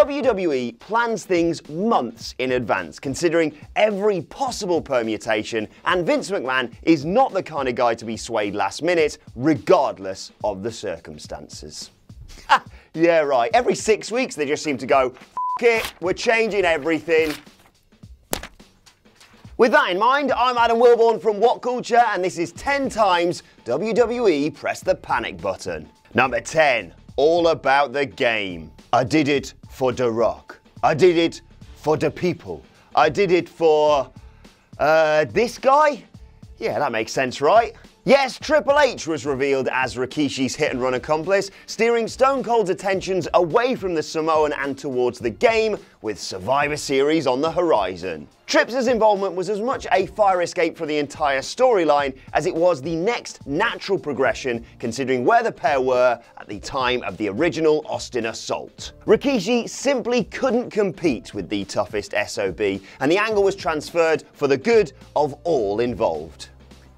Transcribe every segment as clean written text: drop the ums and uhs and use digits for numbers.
WWE plans things months in advance, considering every possible permutation, and Vince McMahon is not the kind of guy to be swayed last minute, regardless of the circumstances. Ha! Yeah, right. Every 6 weeks they just seem to go, F it, we're changing everything. With that in mind, I'm Adam Wilborn from What Culture, and this is 10 times WWE Press the Panic Button. Number 10, all about the game. I did it for The Rock. I did it for the people. I did it for, this guy? Yeah, that makes sense, right? Yes, Triple H was revealed as Rikishi's hit-and-run accomplice, steering Stone Cold's attentions away from the Samoan and towards the game, with Survivor Series on the horizon. Trips' involvement was as much a fire escape for the entire storyline as it was the next natural progression, considering where the pair were at the time of the original Austin Assault. Rikishi simply couldn't compete with the toughest SOB, and the angle was transferred for the good of all involved,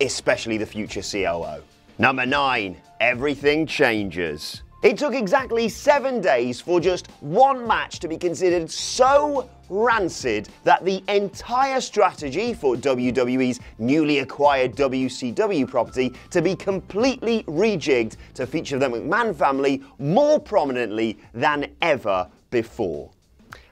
especially the future COO. Number 9, everything changes. It took exactly 7 days for just one match to be considered so rancid that the entire strategy for WWE's newly acquired WCW property to be completely rejigged to feature the McMahon family more prominently than ever before.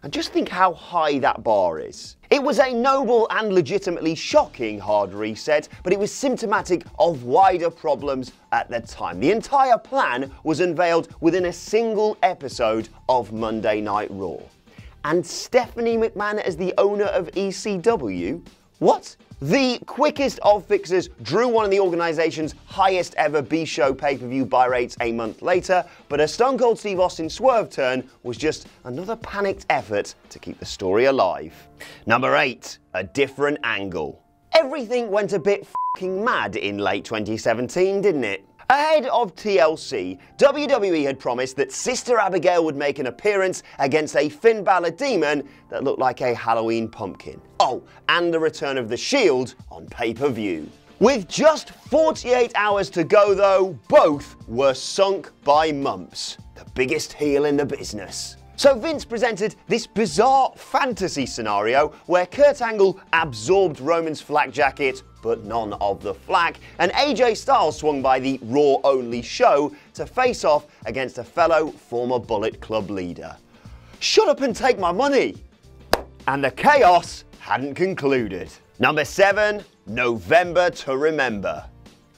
And just think how high that bar is. It was a noble and legitimately shocking hard reset, but it was symptomatic of wider problems at the time. The entire plan was unveiled within a single episode of Monday Night Raw. And Stephanie McMahon as the owner of ECW? What? The quickest of fixes drew one of the organization's highest ever B-show pay-per-view buy rates a month later, but a Stone Cold Steve Austin swerve turn was just another panicked effort to keep the story alive. Number 8, a different angle. Everything went a bit f***ing mad in late 2017, didn't it? Ahead of TLC, WWE had promised that Sister Abigail would make an appearance against a Finn Balor demon that looked like a Halloween pumpkin. Oh, and the return of The Shield on pay-per-view. With just 48 hours to go though, both were sunk by mumps. The biggest heel in the business. So Vince presented this bizarre fantasy scenario where Kurt Angle absorbed Roman's flak jacket, but none of the flak, and AJ Styles swung by the Raw-only show to face off against a fellow former Bullet Club leader. Shut up and take my money! And the chaos hadn't concluded. Number 7, November to Remember.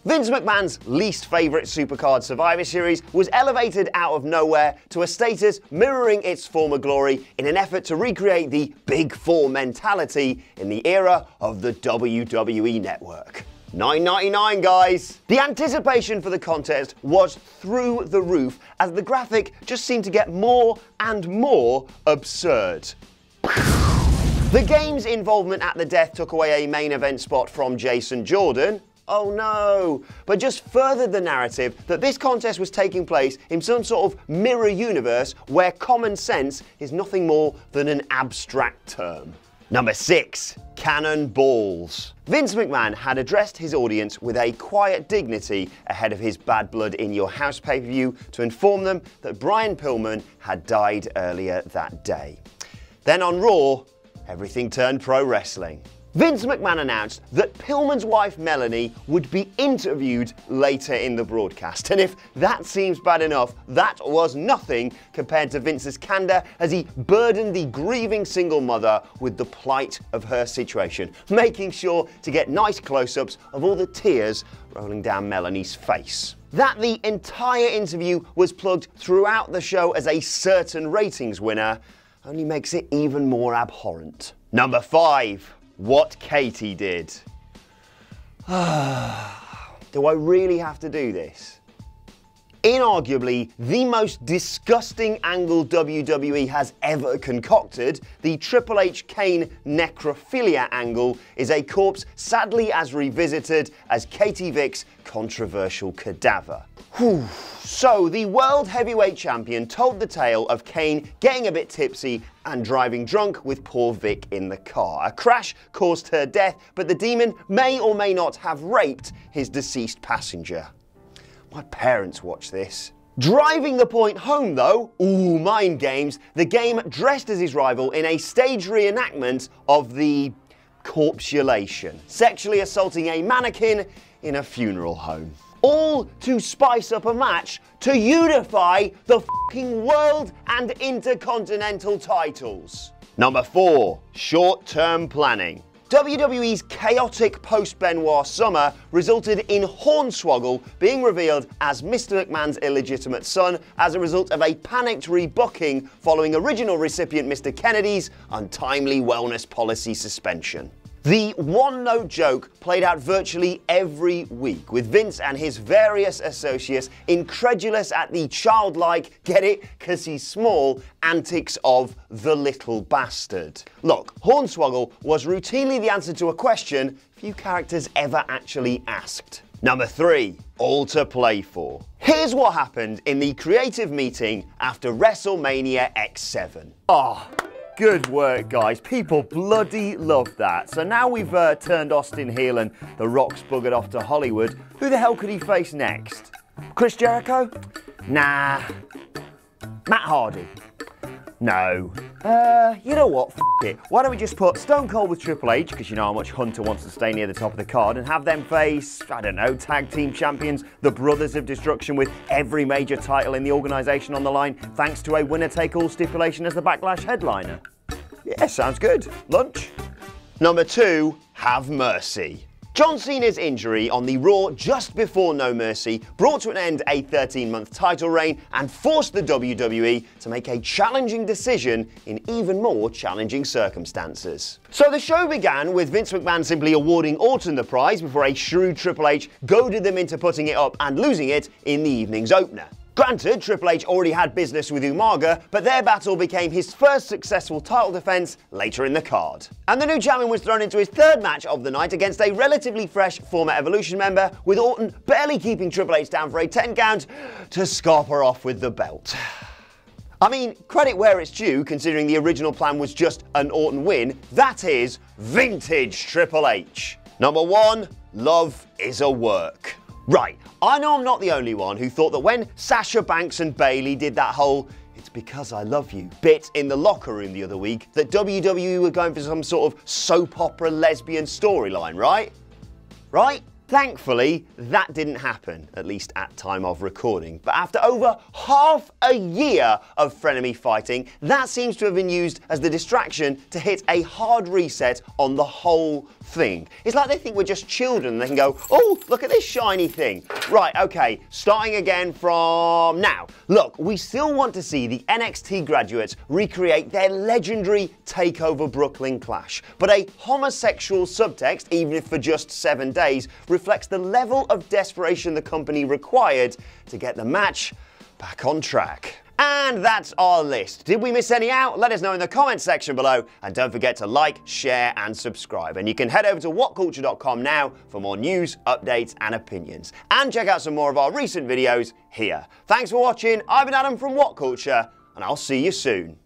Vince McMahon's least favourite Supercard Survivor Series was elevated out of nowhere to a status mirroring its former glory in an effort to recreate the Big Four mentality in the era of the WWE Network. $9.99, guys! The anticipation for the contest was through the roof as the graphic just seemed to get more and more absurd. The game's involvement at the death took away a main event spot from Jason Jordan. Oh no! But just furthered the narrative that this contest was taking place in some sort of mirror universe where common sense is nothing more than an abstract term. Number 6, Cannonballs. Vince McMahon had addressed his audience with a quiet dignity ahead of his Bad Blood in Your House pay-per-view to inform them that Brian Pillman had died earlier that day. Then on Raw, everything turned pro wrestling. Vince McMahon announced that Pillman's wife Melanie would be interviewed later in the broadcast. And if that seems bad enough, that was nothing compared to Vince's candor as he burdened the grieving single mother with the plight of her situation, making sure to get nice close-ups of all the tears rolling down Melanie's face. That the entire interview was plugged throughout the show as a certain ratings winner only makes it even more abhorrent. Number 5. What Katie did. Do I really have to do this? Inarguably, the most disgusting angle WWE has ever concocted, the Triple H Kane necrophilia angle is a corpse sadly as revisited as Katie Vick's controversial cadaver. Whew. So, the World Heavyweight Champion told the tale of Kane getting a bit tipsy and driving drunk with poor Vic in the car. A crash caused her death, but the demon may or may not have raped his deceased passenger. My parents watch this. Driving the point home though, ooh, mind games, the Game dressed as his rival in a stage reenactment of the corpulation, sexually assaulting a mannequin in a funeral home. All to spice up a match to unify the fucking world and intercontinental titles. Number 4, short-term planning. WWE's chaotic post-Benoit summer resulted in Hornswoggle being revealed as Mr. McMahon's illegitimate son as a result of a panicked rebooking following original recipient Mr. Kennedy's untimely wellness policy suspension. The one-note joke played out virtually every week, with Vince and his various associates incredulous at the childlike, get it, 'cause he's small, antics of the little bastard. Look, Hornswoggle was routinely the answer to a question few characters ever actually asked. Number 3, all to play for. Here's what happened in the creative meeting after WrestleMania X7. Good work, guys. People bloody loved that. So now we've turned Austin heel and The Rock's buggered off to Hollywood. Who the hell could he face next? Chris Jericho? Nah. Matt Hardy? No. You know what? F it. Why don't we just put Stone Cold with Triple H, because you know how much Hunter wants to stay near the top of the card, and have them face, I don't know, tag team champions, the Brothers of Destruction, with every major title in the organisation on the line, thanks to a winner-take-all stipulation as the Backlash headliner. Yeah, sounds good. Lunch? Number 2, have mercy. John Cena's injury on the Raw just before No Mercy brought to an end a 13-month title reign and forced the WWE to make a challenging decision in even more challenging circumstances. So the show began with Vince McMahon simply awarding Orton the prize before a shrewd Triple H goaded them into putting it up and losing it in the evening's opener. Granted, Triple H already had business with Umaga, but their battle became his first successful title defense later in the card. And the new champion was thrown into his third match of the night against a relatively fresh former Evolution member, with Orton barely keeping Triple H down for a 10 count to scarper off with the belt. I mean, credit where it's due, considering the original plan was just an Orton win. That is vintage Triple H. Number 1, love is a work. Right, I know I'm not the only one who thought that when Sasha Banks and Bayley did that whole "it's because I love you" bit in the locker room the other week, that WWE were going for some sort of soap opera lesbian storyline, right? Right? Thankfully, that didn't happen, at least at time of recording. But after over half a year of frenemy fighting, that seems to have been used as the distraction to hit a hard reset on the whole thing. It's like they think we're just children and they can go, "Oh, look at this shiny thing." Right, okay, starting again from now. Look, we still want to see the NXT graduates recreate their legendary TakeOver Brooklyn clash. But a homosexual subtext, even if for just 7 days, reflects the level of desperation the company required to get the match back on track. And that's our list. Did we miss any out? Let us know in the comments section below, and don't forget to like, share and subscribe. And you can head over to whatculture.com now for more news, updates and opinions. And check out some more of our recent videos here. Thanks for watching. I've been Adam from What Culture, and I'll see you soon.